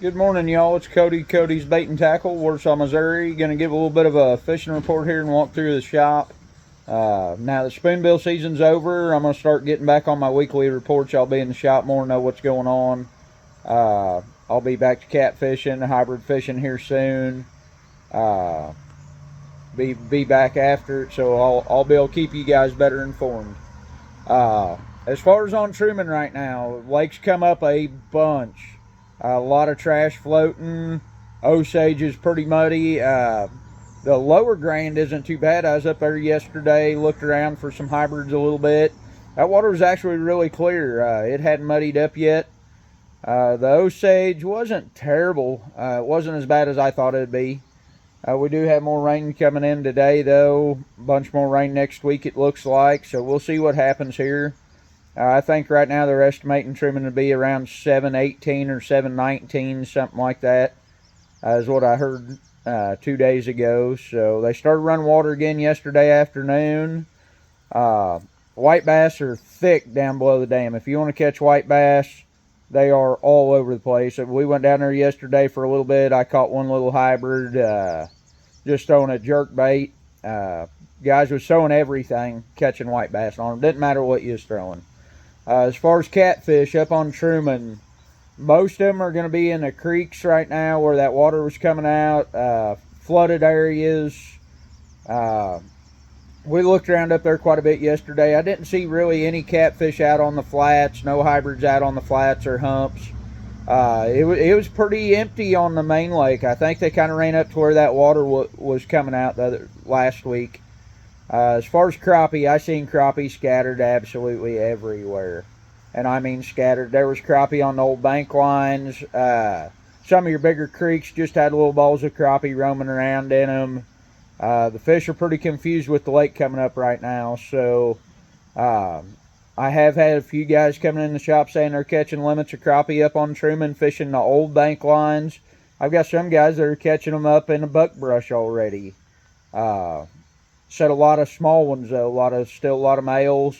Good morning, y'all. It's Cody, Cody's Bait and Tackle, Warsaw, Missouri. Going to give a little bit of a fishing report here and walk through the shop. Now the spoonbill season's over. I'm going to start getting back on my weekly reports. I'll be in the shop more, know what's going on. I'll be back to catfishing, hybrid fishing here soon. Uh, be back after it, so I'll be able to keep you guys better informed. As far as on Truman right now, lakes come up a bunch. A lot of trash floating. Osage is pretty muddy. The lower Grand isn't too bad. I was up there yesterday, looked around for some hybrids a little bit. That water was actually really clear. It hadn't muddied up yet. The Osage wasn't terrible. It wasn't as bad as I thought it'd be. We do have more rain coming in today, though. A bunch more rain next week, it looks like. So we'll see what happens here. I think right now they're estimating trimming to be around 718 or 719, something like that, is what I heard 2 days ago. So they started running water again yesterday afternoon. White bass are thick down below the dam. If you want to catch white bass, they are all over the place. We went down there yesterday for a little bit. I caught one little hybrid, just throwing a jerk bait. Guys was throwing everything, catching white bass on them. Didn't matter what you was throwing. As far as catfish up on Truman, most of them are going to be in the creeks right now where that water was coming out, flooded areas. We looked around up there quite a bit yesterday. I didn't see really any catfish out on the flats, no hybrids out on the flats or humps. It was pretty empty on the main lake. I think they kind of ran up to where that water was coming out last week. As far as crappie, I seen crappie scattered absolutely everywhere. And I mean scattered. There was crappie on the old bank lines. Some of your bigger creeks just had little balls of crappie roaming around in them. The fish are pretty confused with the lake coming up right now. So I have had a few guys coming in the shop saying they're catching limits of crappie up on Truman, fishing the old bank lines. I've got some guys that are catching them up in the buckbrush already. Said a lot of small ones though, still a lot of males.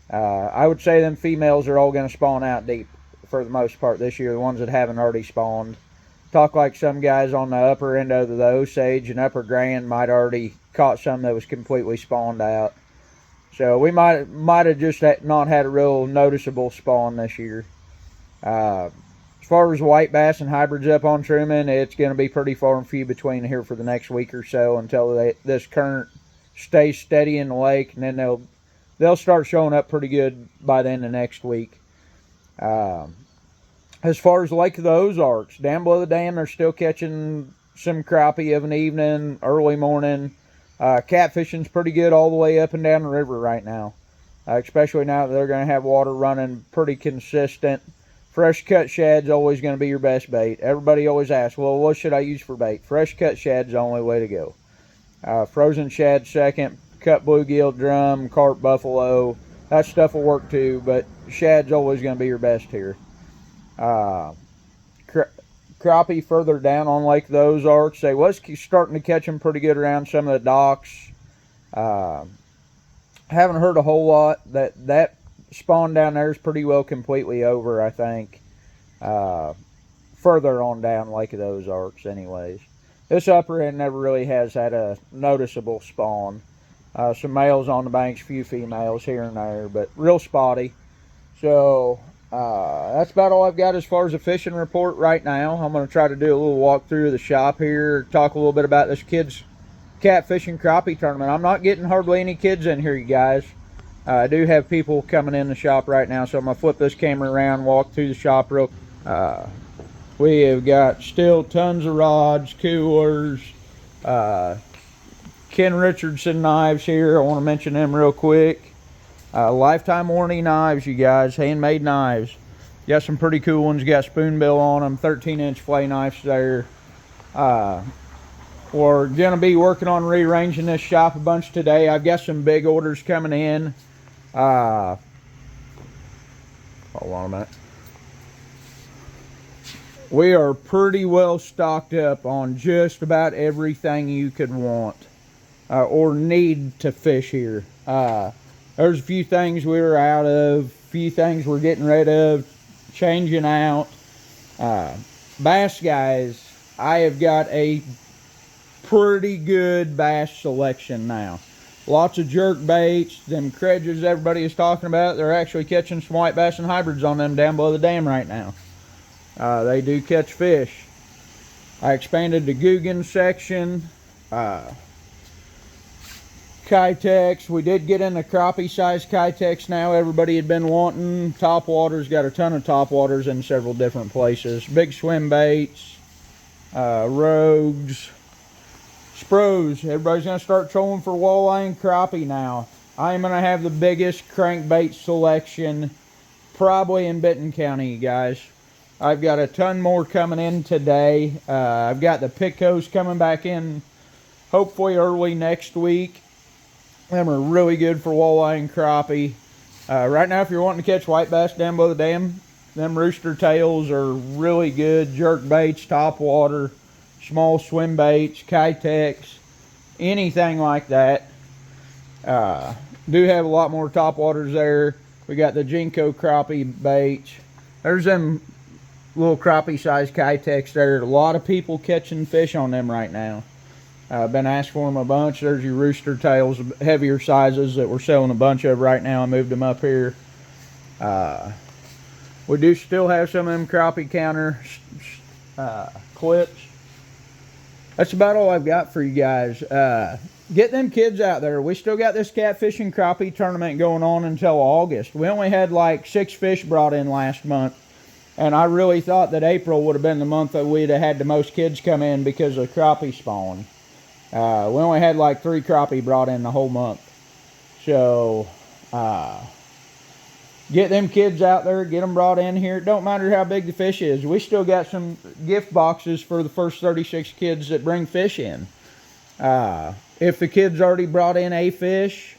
I would say them females are all going to spawn out deep for the most part this year, the ones that haven't already spawned. Talk like some guys on the upper end of the Osage and upper Grand might already caught some that was completely spawned out. So we might have just not had a real noticeable spawn this year. As far as white bass and hybrids up on Truman, it's going to be pretty far and few between here for the next week or so until this current stays steady in the lake, and then they'll start showing up pretty good by the end of next week. As far as Lake of the Ozarks, down below the dam, they're still catching some crappie of an evening, early morning. Catfishing's pretty good all the way up and down the river right now, especially now that they're going to have water running pretty consistent. Fresh cut shad's always going to be your best bait. Everybody always asks, well, what should I use for bait? Fresh cut shad's the only way to go. Frozen shad second, cut bluegill, drum, carp, buffalo. That stuff will work too, but shad's always going to be your best here. Crappie further down on Lake of the Ozarks, they was starting to catch them pretty good around some of the docks. Haven't heard a whole lot. That spawn down there is pretty well completely over, I think. Further on down Lake of the Ozarks anyways. This upper end never really has had a noticeable spawn. Some males on the banks, few females here and there, but real spotty. So that's about all I've got as far as a fishing report right now. I'm going to try to do a little walk through the shop here, talk a little bit about this kids catfishing crappie tournament. I'm not getting hardly any kids in here, you guys. I do have people coming in the shop right now, so I'm going to flip this camera around, walk through the shop real quick. We have got still tons of rods, coolers, Ken Richardson knives here. I want to mention them real quick. Lifetime warranty knives, you guys, handmade knives. Got some pretty cool ones, got spoonbill on them, 13-inch fillet knives there. We're going to be working on rearranging this shop a bunch today. I've got some big orders coming in. Hold on a minute. We are pretty well stocked up on just about everything you could want or need to fish here. There's a few things we were out of, a few things we're getting rid of, changing out. Bass guys, I have got a pretty good bass selection now. Lots of jerk baits, them credges everybody is talking about. They're actually catching some white bass and hybrids on them down below the dam right now. They do catch fish. I expanded the Guggen section. Kitex, we did get in the crappie size Kitex now. Everybody had been wanting. Top waters, got a ton of top waters in several different places. Big swim baits, rogues, spros. Everybody's going to start trolling for walleye and crappie now. I am going to have the biggest crankbait selection probably in Benton County, you guys. I've got a ton more coming in today. I've got the Picos coming back in hopefully early next week. Them are really good for walleye and crappie. Right now, if you're wanting to catch white bass down below the dam, them rooster tails are really good. Jerk baits, top water, small swim baits, Kitex, anything like that. Do have a lot more top waters there. We got the Jinko crappie baits. There's them little crappie size Kitex there. A lot of people catching fish on them right now. I've been asked for them a bunch. There's your rooster tails, heavier sizes that we're selling a bunch of right now. I moved them up here. We do still have some of them crappie counter clips. That's about all I've got for you guys. Get them kids out there. We still got this catfish and crappie tournament going on until August. We only had like 6 fish brought in last month. And I really thought that April would have been the month that we'd have had the most kids come in because of crappie spawn. We only had like 3 crappie brought in the whole month. So, get them kids out there, get them brought in here. It don't matter how big the fish is. We still got some gift boxes for the first 36 kids that bring fish in. If the kids already brought in a fish,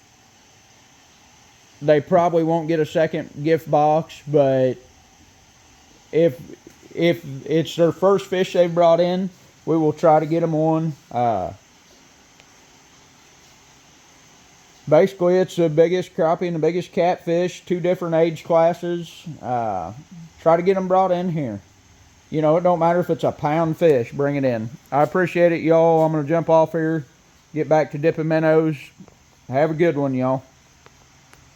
they probably won't get a second gift box, but if it's their first fish they brought in, we will try to get them on. Basically, it's the biggest crappie and the biggest catfish, 2 different age classes. Try to get them brought in here. You know, it don't matter if it's a pound fish, bring it in. I appreciate it, y'all. I'm going to jump off here, get back to dipping minnows. Have a good one, y'all.